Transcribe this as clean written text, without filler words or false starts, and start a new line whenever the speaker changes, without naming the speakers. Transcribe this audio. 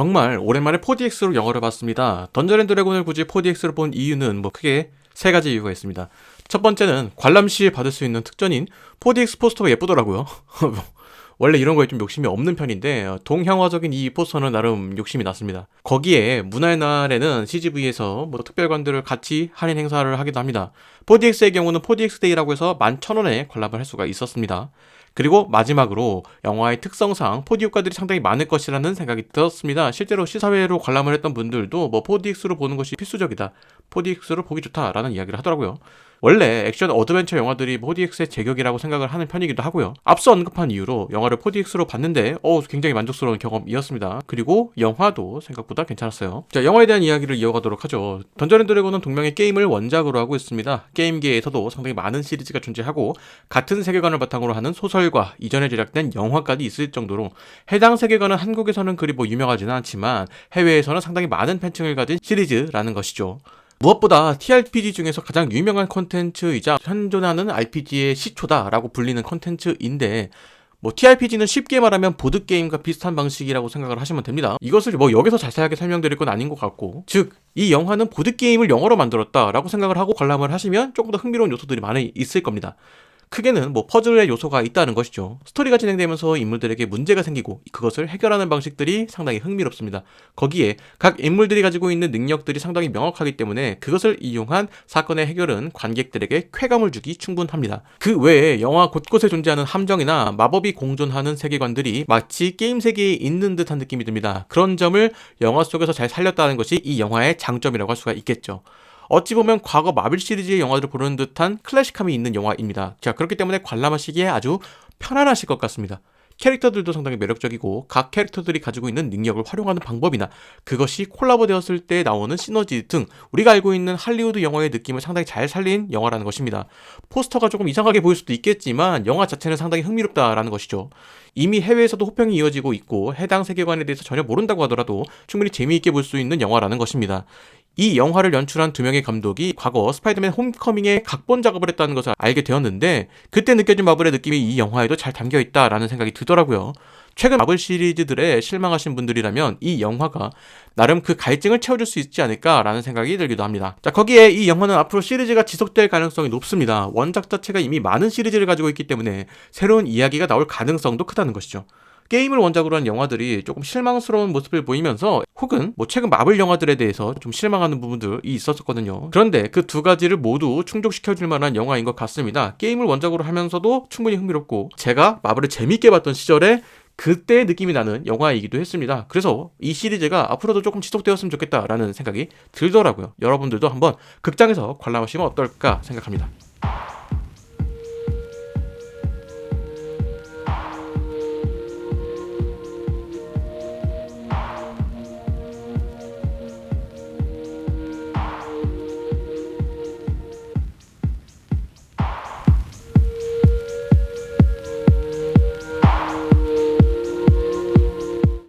정말 오랜만에 4DX로 영화를 봤습니다. 던전 앤 드래곤을 굳이 4DX로 본 이유는 크게 세 가지 이유가 있습니다. 첫 번째는 관람 시에 받을 수 있는 특전인 4DX 포스터가 예쁘더라고요. 원래 이런 거에 좀 욕심이 없는 편인데 동향화적인 이 포스터는 나름 욕심이 났습니다. 거기에 문화의 날에는 CGV에서 특별관들을 같이 할인 행사를 하기도 합니다. 4DX의 경우는 4DX데이라고 해서 11,000원에 관람을 할 수가 있었습니다. 그리고 마지막으로 영화의 특성상 4D 효과들이 상당히 많을 것이라는 생각이 들었습니다. 실제로 시사회로 관람을 했던 분들도 4DX로 보는 것이 필수적이다, 4DX로 보기 좋다라는 이야기를 하더라고요. 원래 액션 어드벤처 영화들이 4DX의 제격이라고 생각을 하는 편이기도 하고요. 앞서 언급한 이유로 영화를 4DX로 봤는데 굉장히 만족스러운 경험이었습니다. 그리고 영화도 생각보다 괜찮았어요. 자, 영화에 대한 이야기를 이어가도록 하죠. 던전 앤 드래곤은 동명의 게임을 원작으로 하고 있습니다. 게임계에서도 상당히 많은 시리즈가 존재하고 같은 세계관을 바탕으로 하는 소설과 이전에 제작된 영화까지 있을 정도로 해당 세계관은 한국에서는 그리 유명하지는 않지만 해외에서는 상당히 많은 팬층을 가진 시리즈라는 것이죠. 무엇보다 TRPG 중에서 가장 유명한 콘텐츠이자 현존하는 RPG의 시초다라고 불리는 콘텐츠인데 TRPG는 쉽게 말하면 보드게임과 비슷한 방식이라고 생각을 하시면 됩니다. 이것을 여기서 자세하게 설명드릴 건 아닌 것 같고, 즉 이 영화는 보드게임을 영어로 만들었다라고 생각을 하고 관람을 하시면 조금 더 흥미로운 요소들이 많이 있을 겁니다. 크게는 퍼즐의 요소가 있다는 것이죠. 스토리가 진행되면서 인물들에게 문제가 생기고 그것을 해결하는 방식들이 상당히 흥미롭습니다. 거기에 각 인물들이 가지고 있는 능력들이 상당히 명확하기 때문에 그것을 이용한 사건의 해결은 관객들에게 쾌감을 주기 충분합니다. 그 외에 영화 곳곳에 존재하는 함정이나 마법이 공존하는 세계관들이 마치 게임 세계에 있는 듯한 느낌이 듭니다. 그런 점을 영화 속에서 잘 살렸다는 것이 이 영화의 장점이라고 할 수가 있겠죠. 어찌 보면 과거 마블 시리즈의 영화들을 보는 듯한 클래식함이 있는 영화입니다. 자, 그렇기 때문에 관람하시기에 아주 편안하실 것 같습니다. 캐릭터들도 상당히 매력적이고 각 캐릭터들이 가지고 있는 능력을 활용하는 방법이나 그것이 콜라보되었을 때 나오는 시너지 등 우리가 알고 있는 할리우드 영화의 느낌을 상당히 잘 살린 영화라는 것입니다. 포스터가 조금 이상하게 보일 수도 있겠지만 영화 자체는 상당히 흥미롭다라는 것이죠. 이미 해외에서도 호평이 이어지고 있고 해당 세계관에 대해서 전혀 모른다고 하더라도 충분히 재미있게 볼 수 있는 영화라는 것입니다. 이 영화를 연출한 두 명의 감독이 과거 스파이더맨 홈커밍에 각본 작업을 했다는 것을 알게 되었는데 그때 느껴진 마블의 느낌이 이 영화에도 잘 담겨있다라는 생각이 들더라고요. 최근 마블 시리즈들에 실망하신 분들이라면 이 영화가 나름 그 갈증을 채워줄 수 있지 않을까라는 생각이 들기도 합니다. 자, 거기에 이 영화는 앞으로 시리즈가 지속될 가능성이 높습니다. 원작 자체가 이미 많은 시리즈를 가지고 있기 때문에 새로운 이야기가 나올 가능성도 크다는 것이죠. 게임을 원작으로 한 영화들이 조금 실망스러운 모습을 보이면서 혹은 최근 마블 영화들에 대해서 좀 실망하는 부분들이 있었거든요. 그런데 그 두 가지를 모두 충족시켜줄 만한 영화인 것 같습니다. 게임을 원작으로 하면서도 충분히 흥미롭고 제가 마블을 재밌게 봤던 시절에 그때의 느낌이 나는 영화이기도 했습니다. 그래서 이 시리즈가 앞으로도 조금 지속되었으면 좋겠다라는 생각이 들더라고요. 여러분들도 한번 극장에서 관람하시면 어떨까 생각합니다.